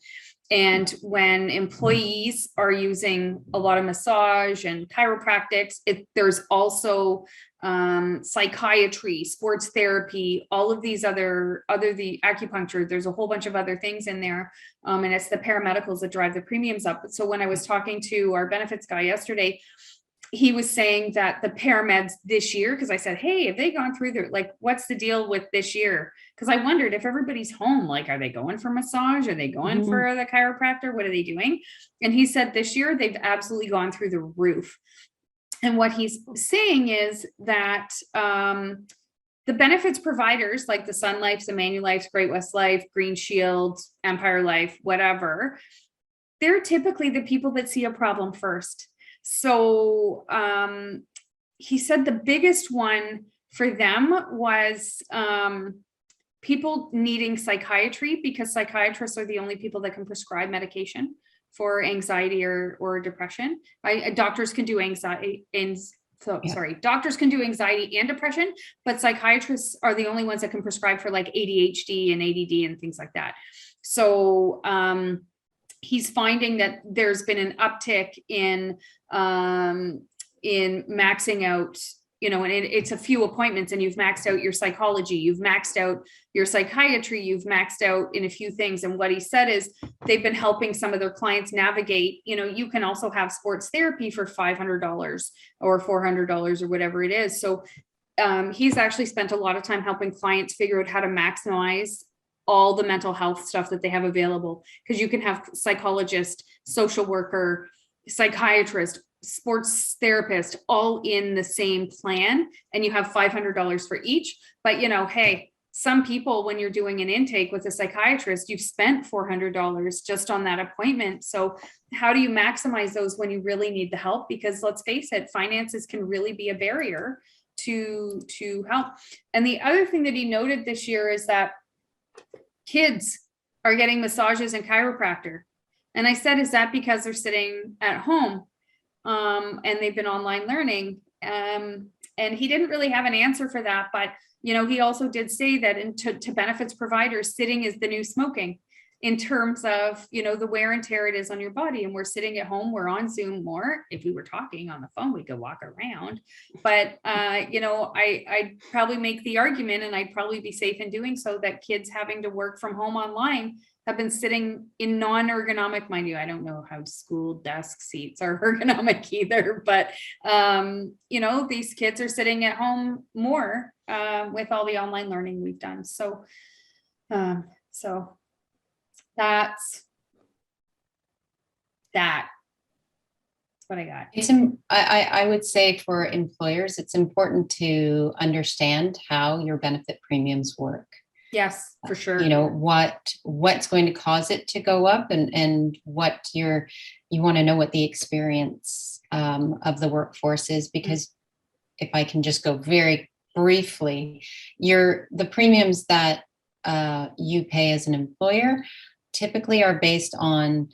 And when employees are using a lot of massage and chiropractics, there's also psychiatry, sports therapy, all of these other the acupuncture, there's a whole bunch of other things in there. And it's the paramedicals that drive the premiums up. So when I was talking to our benefits guy yesterday, he was saying that the parameds this year, because I said, hey, have they gone through their, like, what's the deal with this year? Because I wondered if everybody's home, like, are they going for massage? Are they going for the chiropractor? What are they doing? And he said this year, they've absolutely gone through the roof. And what he's saying is that the benefits providers like the Sun Life, the Manulife, Great West Life, Green Shield, Empire Life, whatever, they're typically the people that see a problem first. So he said the biggest one for them was people needing psychiatry, because psychiatrists are the only people that can prescribe medication for anxiety or depression. Doctors can do anxiety and doctors can do anxiety and depression, but psychiatrists are the only ones that can prescribe for like ADHD and ADD and things like that. So he's finding that there's been an uptick in maxing out and it's a few appointments, and you've maxed out your psychology, you've maxed out your psychiatry, you've maxed out in a few things. And what he said is they've been helping some of their clients navigate, you can also have sports therapy for $500 or $400 or whatever it is. So he's actually spent a lot of time helping clients figure out how to maximize all the mental health stuff that they have available, because you can have psychologist, social worker, psychiatrist, sports therapist all in the same plan, and you have $500 for each. But hey, some people, when you're doing an intake with a psychiatrist, you've spent $400 just on that appointment. So how do you maximize those when you really need the help? Because let's face it, finances can really be a barrier to help. And the other thing that he noted this year is that kids are getting massages and chiropractor. And I said, is that because they're sitting at home and they've been online learning? And he didn't really have an answer for that. But, he also did say that to benefits providers, sitting is the new smoking in terms of, the wear and tear it is on your body. And we're sitting at home, we're on Zoom more. If we were talking on the phone, we could walk around. But, I'd probably make the argument, and I'd probably be safe in doing so, that kids having to work from home online have been sitting in non-ergonomic, mind you, I don't know how school desk seats are ergonomic either, but, these kids are sitting at home more with all the online learning we've done. So that's what I got.
I would say for employers, it's important to understand how your benefit premiums work.
Yes, for sure.
What's going to cause it to go up, and what you want to know what the experience of the workforce is, because if I can just go very briefly, the premiums that you pay as an employer typically are based on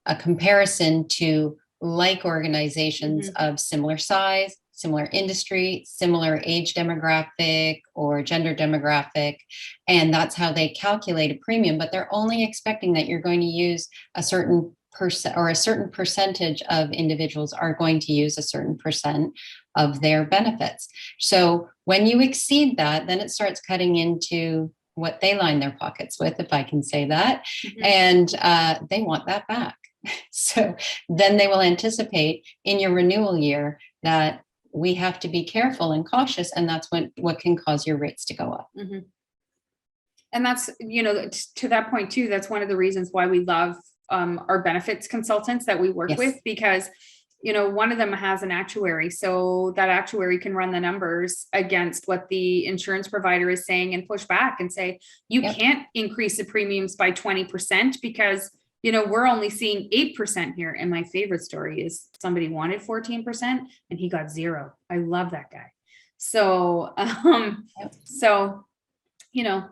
a comparison to like organizations of similar size, similar industry, similar age demographic or gender demographic. And that's how they calculate a premium, but they're only expecting that you're going to use a certain percent, or a certain percentage of individuals are going to use a certain percent of their benefits. So when you exceed that, then it starts cutting into what they line their pockets with, if I can say that. And they want that back. So then they will anticipate in your renewal year that we have to be careful and cautious, and that's what can cause your rates to go up.
And that's, to that point too, that's one of the reasons why we love our benefits consultants that we work with, because one of them has an actuary, so that actuary can run the numbers against what the insurance provider is saying and push back and say, you can't increase the premiums by 20% because we're only seeing 8% here. And my favorite story is somebody wanted 14% and he got 0. I love that guy. So,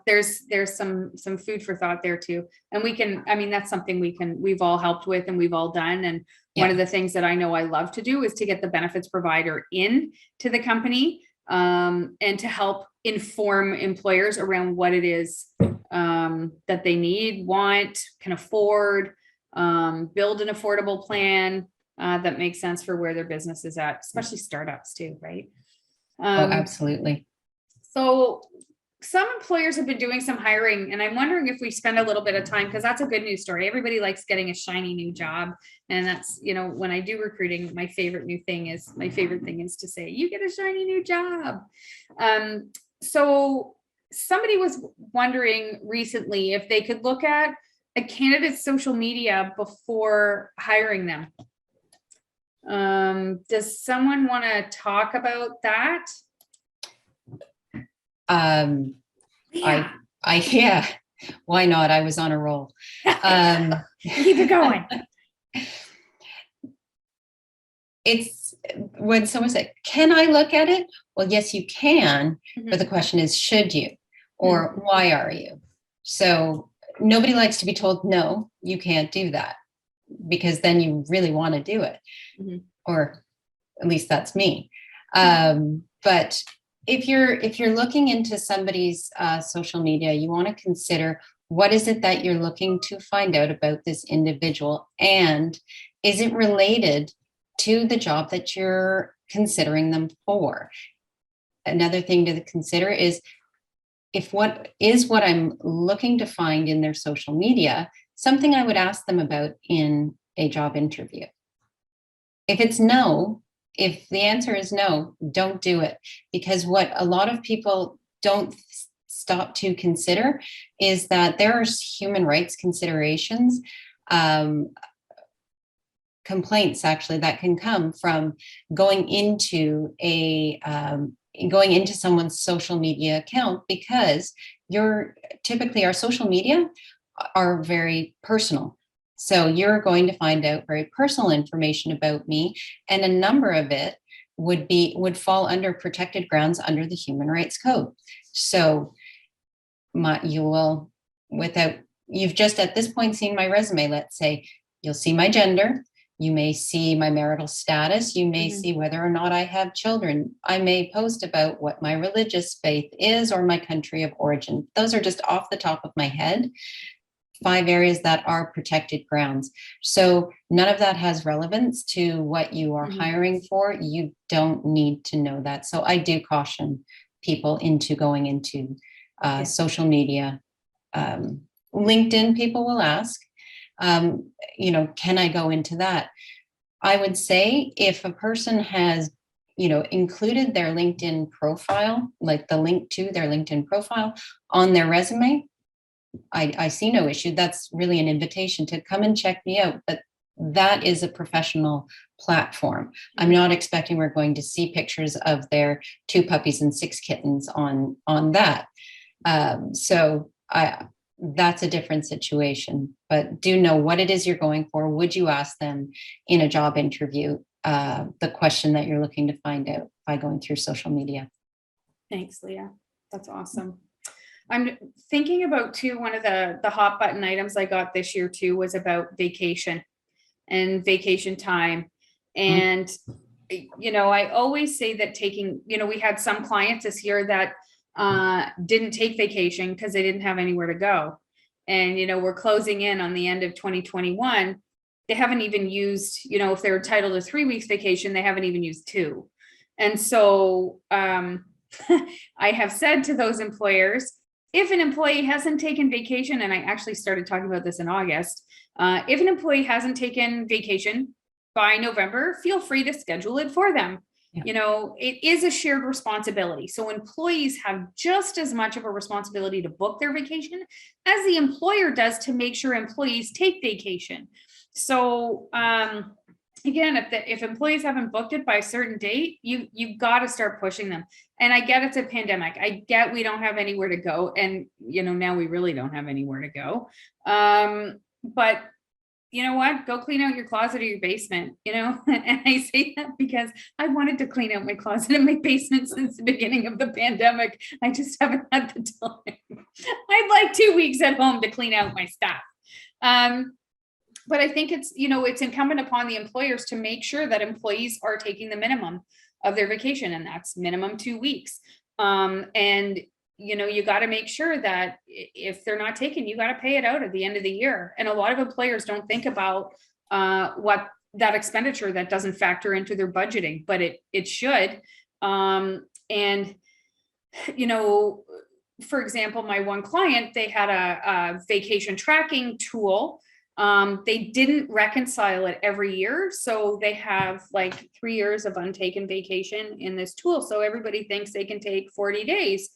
there's some food for thought there too. And that's something we've all helped with and we've all done. And one of the things that I know I love to do is to get the benefits provider in to the company, and to help inform employers around what it is that they need, want, can afford, build an affordable plan that makes sense for where their business is at, especially startups too, right?
Absolutely.
So some employers have been doing some hiring, and I'm wondering if we spend a little bit of time, because that's a good news story. Everybody likes getting a shiny new job. And that's, when I do recruiting, my favorite thing is to say, you get a shiny new job. So somebody was wondering recently if they could look at a candidate's social media before hiring them. Does someone want to talk about that?
Yeah. Why not? I was on a roll.
Keep it going.
It's when someone said, can I look at it? Well, yes, you can. But the question is, should you? Or why are you? So nobody likes to be told, no, you can't do that, because then you really want to do it. Or at least that's me. But if you're looking into somebody's social media, you want to consider, what is it that you're looking to find out about this individual? And is it related to the job that you're considering them for? another thing to consider is if what I'm looking to find in their social media, something I would ask them about in a job interview. If it's no, if the answer is no, don't do it. Because what a lot of people don't stop to consider is that there are human rights considerations, complaints actually that can come from going into someone's social media account, because typically our social media are very personal. So you're going to find out very personal information about me, and a number of it would fall under protected grounds under the Human Rights Code. So you've just at this point seen my resume, let's say, you'll see my gender, you may see my marital status, you may see whether or not I have children. I may post about what my religious faith is or my country of origin. Those are just off the top of my head, 5 areas that are protected grounds. So none of that has relevance to what you are hiring for. You don't need to know that. So I do caution people into going into social media. LinkedIn, people will ask, can I go into that? I would say if a person has, included their LinkedIn profile, like the link to their LinkedIn profile on their resume, I see no issue. That's really an invitation to come and check me out. But that is a professional platform. I'm not expecting we're going to see pictures of their 2 puppies and 6 kittens on that. So that's a different situation. But do know what it is you're going for. Would you ask them in a job interview the question that you're looking to find out by going through social media?
Thanks, Leah. That's awesome. I'm thinking about too, one of the hot button items I got this year too was about vacation and vacation time. And, I always say that we had some clients this year that didn't take vacation because they didn't have anywhere to go. And, we're closing in on the end of 2021. They haven't even used, if they're entitled to 3 weeks vacation, they haven't even used 2. And so I have said to those employers, if an employee hasn't taken vacation, and I actually started talking about this in August, if an employee hasn't taken vacation by November, feel free to schedule it for them. Yeah. It is a shared responsibility. So employees have just as much of a responsibility to book their vacation as the employer does to make sure employees take vacation. So again, if employees haven't booked it by a certain date, you've got to start pushing them. And I get it's a pandemic. I get we don't have anywhere to go. And, now we really don't have anywhere to go. But you know what? Go clean out your closet or your basement, And I say that because I wanted to clean out my closet and my basement since the beginning of the pandemic. I just haven't had the time. I'd like 2 weeks at home to clean out my stuff. But I think it's incumbent upon the employers to make sure that employees are taking the minimum of their vacation, and that's minimum 2 weeks. And you got to make sure that if they're not taken, you got to pay it out at the end of the year. And a lot of employers don't think about what that expenditure that doesn't factor into their budgeting, but it should. And for example, my one client, they had a vacation tracking tool. They didn't reconcile it every year. So they have like 3 years of untaken vacation in this tool. So everybody thinks they can take 40 days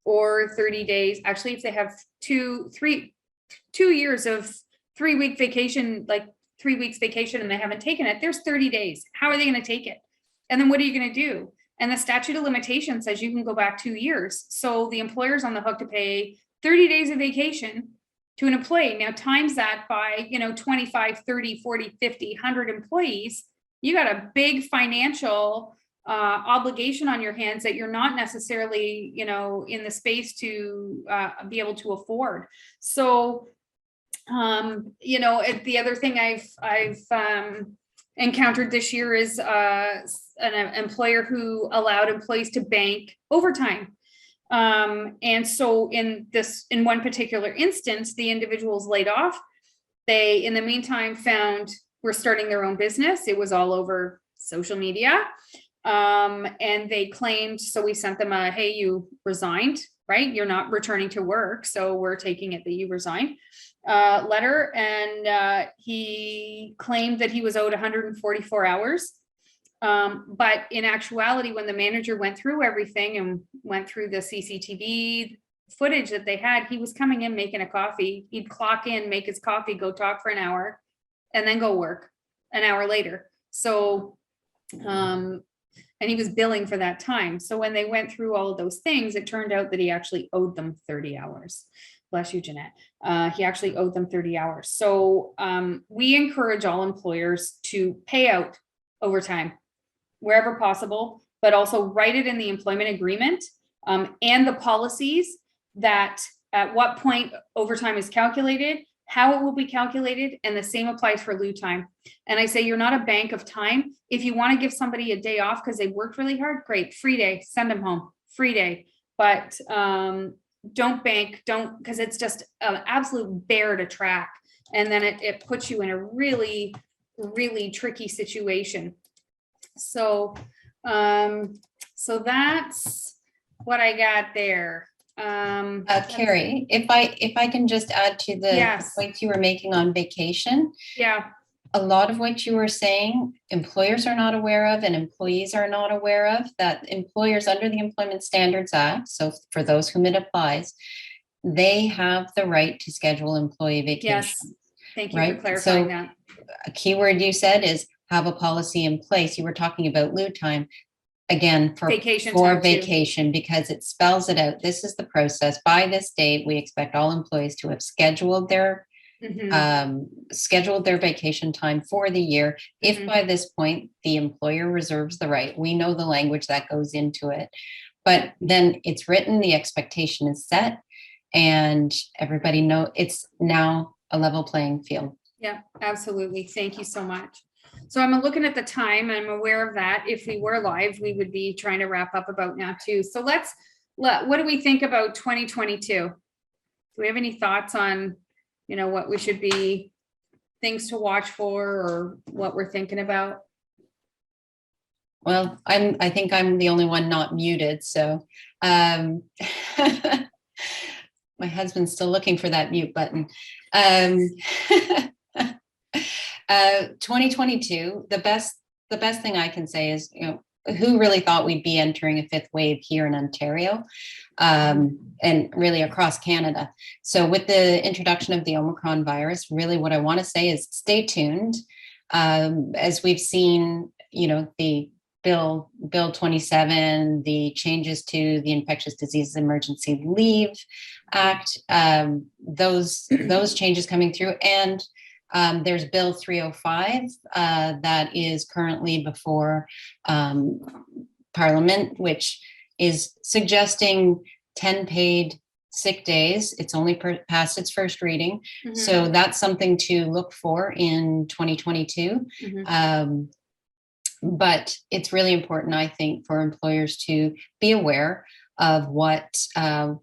or 30 days. Actually, if they have 2 years of 3 week vacation, like 3 weeks vacation, and they haven't taken it, there's 30 days. How are they going to take it? And then what are you going to do? And the statute of limitations says you can go back 2 years. So the employer's on the hook to pay 30 days of vacation to an employee. Now times that by, 25, 30, 40, 50, 100 employees, you got a big financial obligation on your hands that you're not necessarily, in the space to be able to afford. So, the other thing I've encountered this year is an employer who allowed employees to bank overtime. And so in one particular instance, the individuals laid off. They, in the meantime, were starting their own business. It was all over social media. And they claimed, so we sent them a, hey, you resigned, right? You're not returning to work. So we're taking it that you resigned letter. And he claimed that he was owed 144 hours. But in actuality, when the manager went through everything and went through the CCTV footage that they had, he was coming in, making a coffee. He'd clock in, make his coffee, go talk for an hour, and then go work an hour later. So, and he was billing for that time. So when they went through all of those things, it turned out that he actually owed them 30 hours. Bless you, Jeanette. He actually owed them 30 hours. So we encourage all employers to pay out overtime wherever possible, but also write it in the employment agreement and the policies that at what point overtime is calculated, how it will be calculated, and the same applies for lieu time. And I say, you're not a bank of time. If you want to give somebody a day off because they worked really hard, great, free day, send them home, free day. But don't bank, because it's just an absolute bear to track. And then it puts you in a really, really tricky situation. So, so that's what I got there.
Carrie, if I can just add to the
Yes.
points you were making on vacation.
Yeah.
A lot of what you were saying, employers are not aware of and employees are not aware of, that employers under the Employment Standards Act, so for those whom it applies, they have the right to schedule employee vacation.
Yes. Thank you
right?
for clarifying
So,
that.
a key word you said is have a policy in place. You were talking about lieu time. Again, for
Vacation time too.
vacation, because it spells it out. This is the process. By this date, we expect all employees to have scheduled their vacation time for the year. If by this point the employer reserves the right, we know the language that goes into it, but then it's written, the expectation is set, and everybody know it's now a level playing field.
Yeah, absolutely. Thank you so much. So I'm looking at the time. I'm aware of that. If we were live, we would be trying to wrap up about now too. So what do we think about 2022? Do we have any thoughts on, what we should be, things to watch for, or what we're thinking about?
Well, I think I'm the only one not muted. So my husband's still looking for that mute button. 2022, the best thing I can say is, who really thought we'd be entering a fifth wave here in Ontario, and really across Canada. So with the introduction of the Omicron virus, really what I want to say is stay tuned. As we've seen, the Bill 27, the changes to the Infectious Diseases Emergency Leave Act, those changes coming through, and there's Bill 305 that is currently before Parliament, which is suggesting 10 paid sick days. It's only past its first reading. Mm-hmm. So that's something to look for in 2022. Mm-hmm. But it's really important, I think, for employers to be aware of what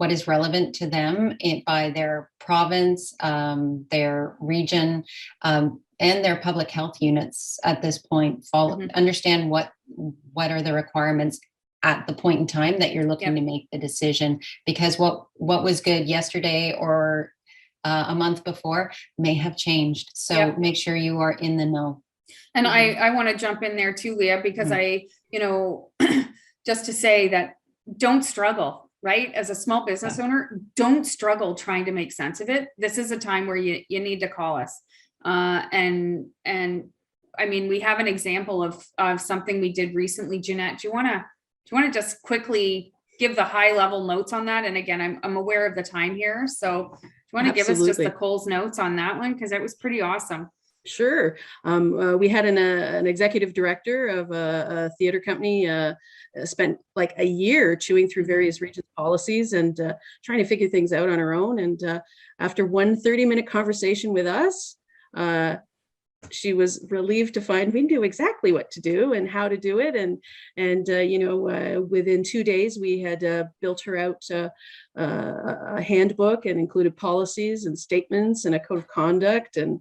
is relevant to them by their province, their region, and their public health units at this point. Understand what are the requirements at the point in time that you're looking to make the decision, because what was good yesterday or a month before may have changed. So make sure you are in the know.
And I want to jump in there too, Leah, because just to say that don't struggle, right? As a small business owner, don't struggle trying to make sense of it. This is a time where you need to call us. And I mean, we have an example of something we did recently. Jeanette, do you want to just quickly give the high level notes on that? And again, I'm aware of the time here. So do you want to give us just the Coles notes on that one? Because it was pretty awesome.
Sure. We had an executive director of a theater company spent like a year chewing through various regions' policies and trying to figure things out on her own. And after one 30-minute conversation with us, she was relieved to find we knew exactly what to do and how to do it. And within 2 days, we had built her out a handbook and included policies and statements and a code of conduct and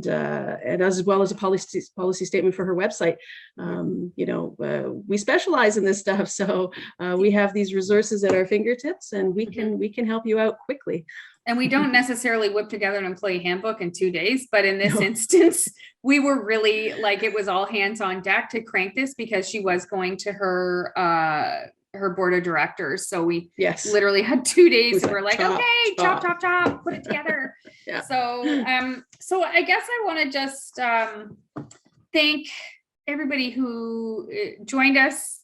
as well as a policy statement for her website. We specialize in this stuff, so we have these resources at our fingertips, and we can help you out quickly.
And we don't necessarily whip together an employee handbook in 2 days, but in this instance, we were really like, it was all hands on deck to crank this because she was going to her board of directors. So we literally had 2 days and we're like, okay, chop, put it together.
Yeah.
So I guess I want to just thank everybody who joined us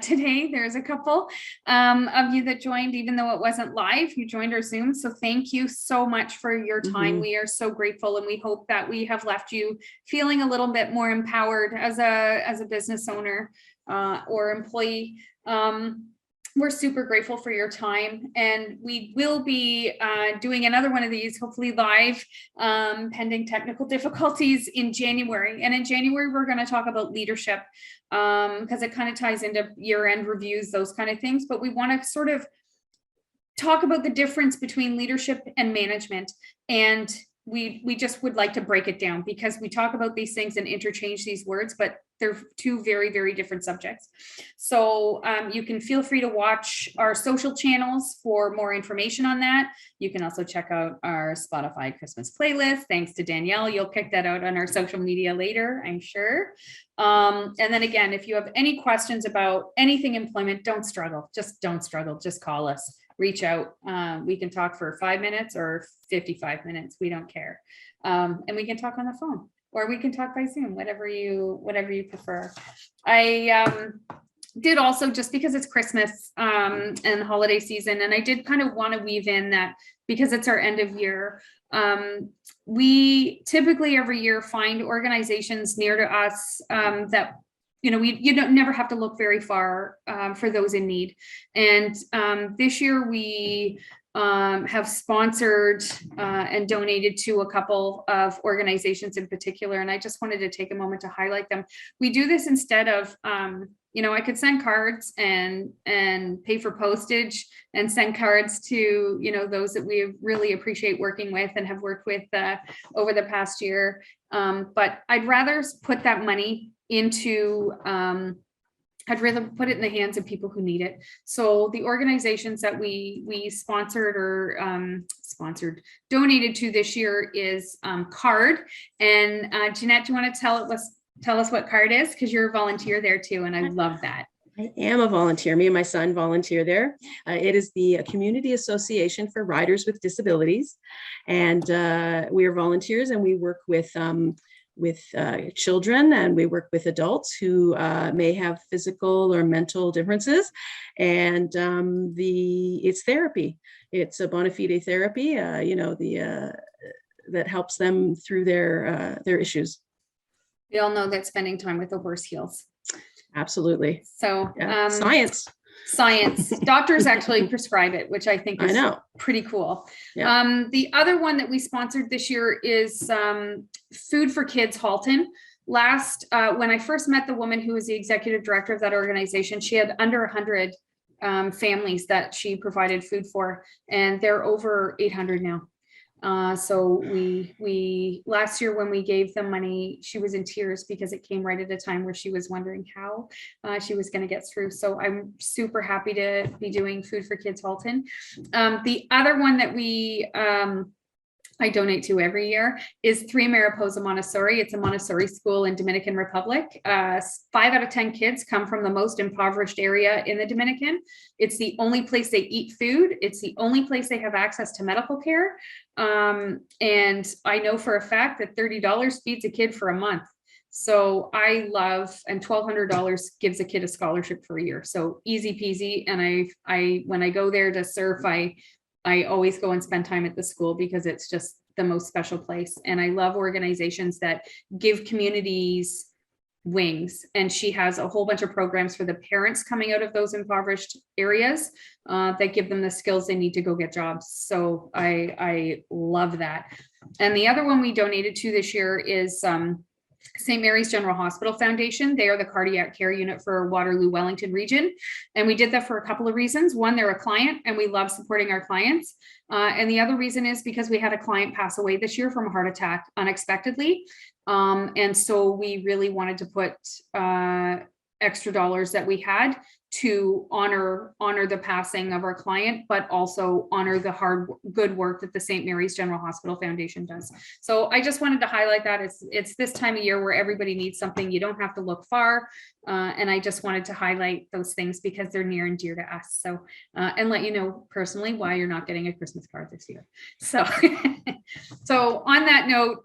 today. There's a couple of you that joined, even though it wasn't live, you joined our Zoom. So thank you so much for your time. We are so grateful, and we hope that we have left you feeling a little bit more empowered as a business owner or employee. We're super grateful for your time, and we will be doing another one of these, hopefully live, pending technical difficulties in January. And in January, we're going to talk about leadership because it kind of ties into year-end reviews, those kind of things. But we want to sort of talk about the difference between leadership and management. And we just would like to break it down because we talk about these things and interchange these words, but they're two very, very different subjects. So you can feel free to watch our social channels for more information on that. You can also check out our Spotify Christmas playlist. Thanks to Danielle. You'll pick that out on our social media later, I'm sure. And then again, if you have any questions about anything employment, don't struggle. Just don't struggle. Just call us. Reach out. We can talk for 5 minutes or 55 minutes. We don't care. And we can talk on the phone, or we can talk by Zoom, whatever you prefer. I did also, just because it's Christmas and the holiday season, and I did kind of want to weave in that because it's our end of year. We typically every year find organizations near to us that you don't never have to look very far for those in need. And this year we have sponsored and donated to a couple of organizations in particular. And I just wanted to take a moment to highlight them. We do this instead of, I could send cards and pay for postage and send cards to, those that we really appreciate working with and have worked with over the past year. But I'd rather put that money into, I'd rather put it in the hands of people who need it. So the organizations that we sponsored or donated to this year is CARD. And Jeanette, do you want to tell us what CARD is? Because you're a volunteer there too, and I love that.
I am a volunteer. Me and my son volunteer there. It is the Community Association for Riders with Disabilities. And we are volunteers, and we work with children, and we work with adults who may have physical or mental differences. And it's therapy. It's a bona fide therapy, that helps them through their issues.
We all know that spending time with the horse heals.
Absolutely.
So
Science.
Doctors actually prescribe it, which I think is pretty cool. Yeah. The other one that we sponsored this year is Food for Kids Halton. When I first met the woman who was the executive director of that organization, she had under 100 families that she provided food for, and they're over 800 now. So we last year when we gave them money, she was in tears because it came right at a time where she was wondering how she was going to get through. So I'm super happy to be doing Food for Kids Halton. The other one that I donate to every year is 3 Mariposa Montessori. It's a Montessori school in Dominican Republic. 5 out of 10 kids come from the most impoverished area in the Dominican. It's the only place they eat food. It's the only place they have access to medical care. And I know for a fact that $30 feeds a kid for a month. So I love, and $1,200 gives a kid a scholarship for a year. So easy peasy. And I when I go there to surf, I always go and spend time at the school because it's just the most special place. And I love organizations that give communities wings. And she has a whole bunch of programs for the parents coming out of those impoverished areas that give them the skills they need to go get jobs. So I love that. And the other one we donated to this year is St. Mary's General Hospital Foundation. They are the cardiac care unit for Waterloo Wellington region. And we did that for a couple of reasons. One, they're a client and we love supporting our clients. And the other reason is because we had a client pass away this year from a heart attack unexpectedly. And so we really wanted to put extra dollars that we had to honor the passing of our client, but also honor the good work that the St. Mary's General Hospital Foundation does. So I just wanted to highlight that it's this time of year where everybody needs something. You don't have to look far. And I just wanted to highlight those things because they're near and dear to us. So, and let you know personally why you're not getting a Christmas card this year. So, so on that note,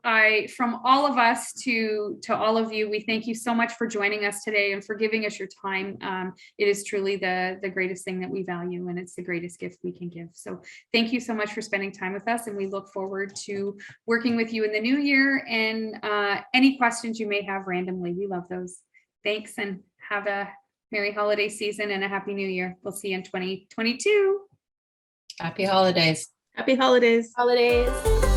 from all of us to all of you, we thank you so much for joining us today and for giving us your time. It is truly the greatest thing that we value, and it's the greatest gift we can give. So thank you so much for spending time with us, and we look forward to working with you in the new year. And any questions you may have randomly, we love those. Thanks, and have a merry holiday season and a happy new year. We'll see you in 2022.
Happy holidays.
Happy holidays.
Holidays.